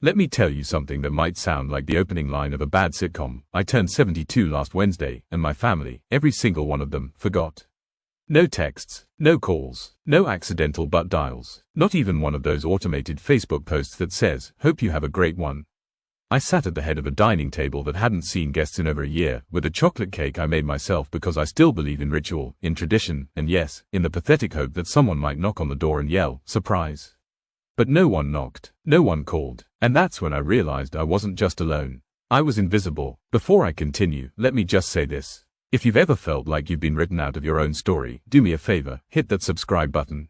Let me tell you something that might sound like the opening line of a bad sitcom. I turned 72 last Wednesday, and my family, every single one of them, forgot. No texts, no calls, no accidental butt dials, not even one of those automated Facebook posts that says, "Hope you have a great one." I sat at the head of a dining table that hadn't seen guests in over a year, with a chocolate cake I made myself because I still believe in ritual, in tradition, and yes, in the pathetic hope that someone might knock on the door and yell, "Surprise!" But no one knocked, no one called, and that's when I realized I wasn't just alone. I was invisible. Before I continue, let me just say this. If you've ever felt like you've been written out of your own story, do me a favor, hit that subscribe button.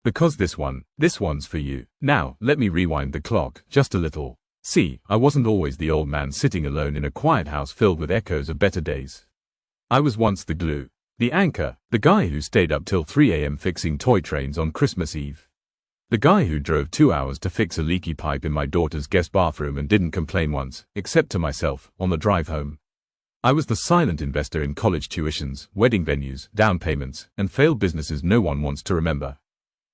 Because this one's for you. Now, let me rewind the clock, just a little. See, I wasn't always the old man sitting alone in a quiet house filled with echoes of better days. I was once the glue, the anchor, the guy who stayed up till 3 a.m. fixing toy trains on Christmas Eve. The guy who drove 2 hours to fix a leaky pipe in my daughter's guest bathroom and didn't complain once, except to myself, on the drive home. I was the silent investor in college tuitions, wedding venues, down payments, and failed businesses no one wants to remember.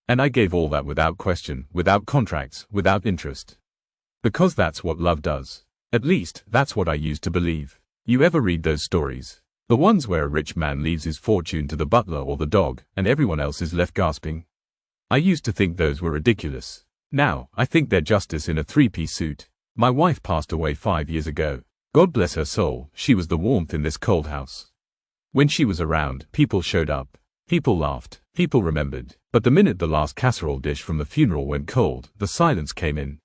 And I gave all that without question, without contracts, without interest. Because that's what love does. At least, that's what I used to believe. You ever read those stories? The ones where a rich man leaves his fortune to the butler or the dog, and everyone else is left gasping? I used to think those were ridiculous. Now, I think they're justice in a three-piece suit. My wife passed away 5 years ago. God bless her soul, she was the warmth in this cold house. When she was around, people showed up. People laughed. People remembered. But the minute the last casserole dish from the funeral went cold, the silence came in.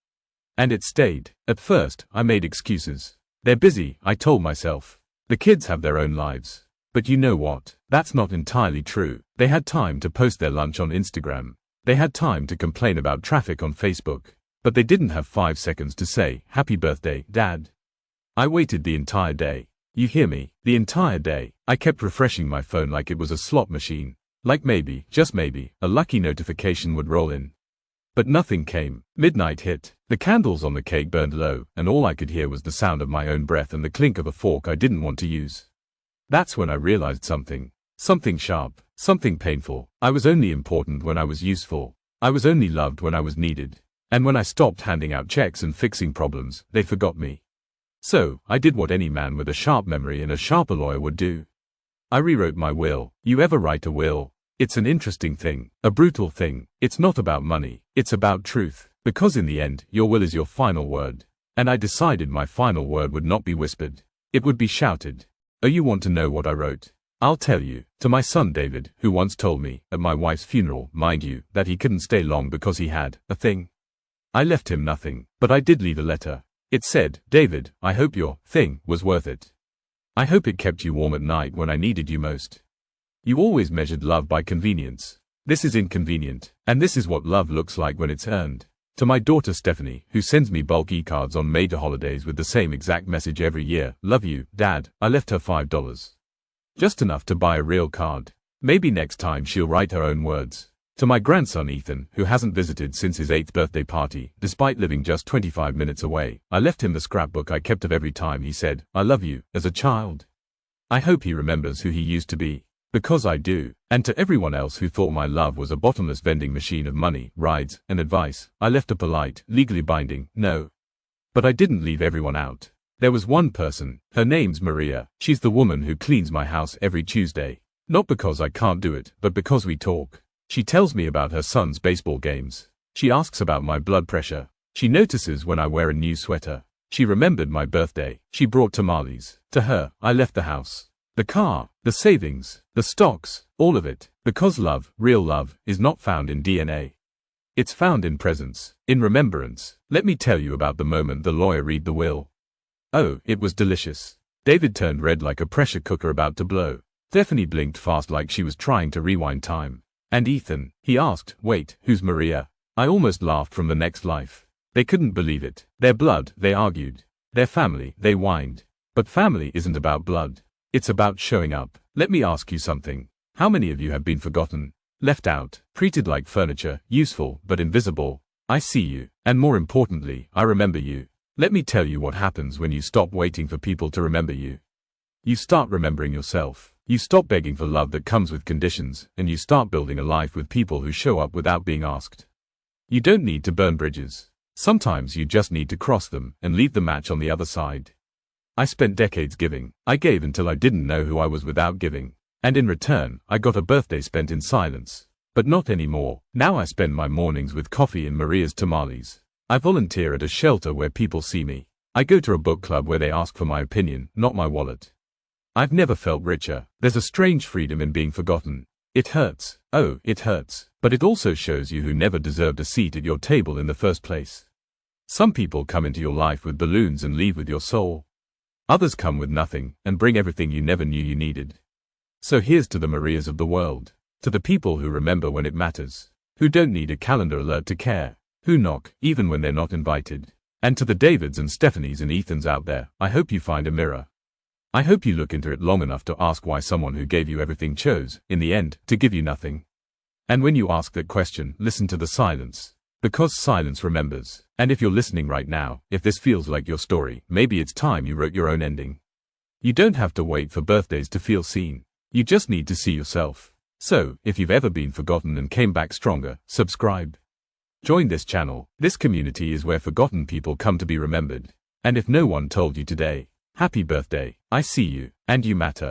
And it stayed. At first, I made excuses. They're busy, I told myself. The kids have their own lives. But you know what? That's not entirely true. They had time to post their lunch on Instagram. They had time to complain about traffic on Facebook. But they didn't have 5 seconds to say, "Happy birthday, Dad." I waited the entire day. You hear me? The entire day. I kept refreshing my phone like it was a slot machine. Like maybe, just maybe, a lucky notification would roll in. But nothing came. Midnight hit. The candles on the cake burned low, and all I could hear was the sound of my own breath and the clink of a fork I didn't want to use. That's when I realized something. Something sharp. Something painful. I was only important when I was useful. I was only loved when I was needed. And when I stopped handing out checks and fixing problems, they forgot me. So, I did what any man with a sharp memory and a sharper lawyer would do. I rewrote my will. You ever write a will? It's an interesting thing, a brutal thing. It's not about money, it's about truth. Because in the end, your will is your final word. And I decided my final word would not be whispered. It would be shouted. Oh, you want to know what I wrote? I'll tell you. To my son David, who once told me, at my wife's funeral, mind you, that he couldn't stay long because he had a thing. I left him nothing, but I did leave a letter. It said, "David, I hope your thing was worth it. I hope it kept you warm at night when I needed you most. You always measured love by convenience. This is inconvenient, and this is what love looks like when it's earned." To my daughter Stephanie, who sends me bulk e-cards on major holidays with the same exact message every year, "Love you, Dad," I left her $5. Just enough to buy a real card. Maybe next time she'll write her own words. To my grandson Ethan, who hasn't visited since his 8th birthday party, despite living just 25 minutes away, I left him the scrapbook I kept of every time he said, "I love you," as a child. I hope he remembers who he used to be. Because I do. And to everyone else who thought my love was a bottomless vending machine of money, rides, and advice, I left a polite, legally binding, no. But I didn't leave everyone out. There was one person. Her name's Maria. She's the woman who cleans my house every Tuesday. Not because I can't do it, but because we talk. She tells me about her son's baseball games. She asks about my blood pressure. She notices when I wear a new sweater. She remembered my birthday. She brought tamales. To her, I left the house. The car, the savings, the stocks, all of it. Because love, real love, is not found in DNA. It's found in presence, in remembrance. Let me tell you about the moment the lawyer read the will. Oh, it was delicious. David turned red like a pressure cooker about to blow. Stephanie blinked fast like she was trying to rewind time. And Ethan, he asked, "Wait, who's Maria?" I almost laughed from the next life. They couldn't believe it. Their blood, they argued. Their family, they whined. But family isn't about blood. It's about showing up. Let me ask you something. How many of you have been forgotten, left out, treated like furniture, useful but invisible? I see you, and more importantly, I remember you. Let me tell you what happens when you stop waiting for people to remember you. You start remembering yourself. You stop begging for love that comes with conditions, and you start building a life with people who show up without being asked. You don't need to burn bridges. Sometimes you just need to cross them and leave the match on the other side. I spent decades giving. I gave until I didn't know who I was without giving. And in return, I got a birthday spent in silence. But not anymore. Now I spend my mornings with coffee and Maria's tamales. I volunteer at a shelter where people see me. I go to a book club where they ask for my opinion, not my wallet. I've never felt richer. There's a strange freedom in being forgotten. It hurts. Oh, it hurts. But it also shows you who never deserved a seat at your table in the first place. Some people come into your life with balloons and leave with your soul. Others come with nothing and bring everything you never knew you needed. So here's to the Marias of the world. To the people who remember when it matters. Who don't need a calendar alert to care. Who knock, even when they're not invited. And to the Davids and Stephanies and Ethans out there, I hope you find a mirror. I hope you look into it long enough to ask why someone who gave you everything chose, in the end, to give you nothing. And when you ask that question, listen to the silence. Because silence remembers. And if you're listening right now, if this feels like your story, maybe it's time you wrote your own ending. You don't have to wait for birthdays to feel seen. You just need to see yourself. So, if you've ever been forgotten and came back stronger, subscribe. Join this channel. This community is where forgotten people come to be remembered. And if no one told you today, happy birthday, I see you, and you matter.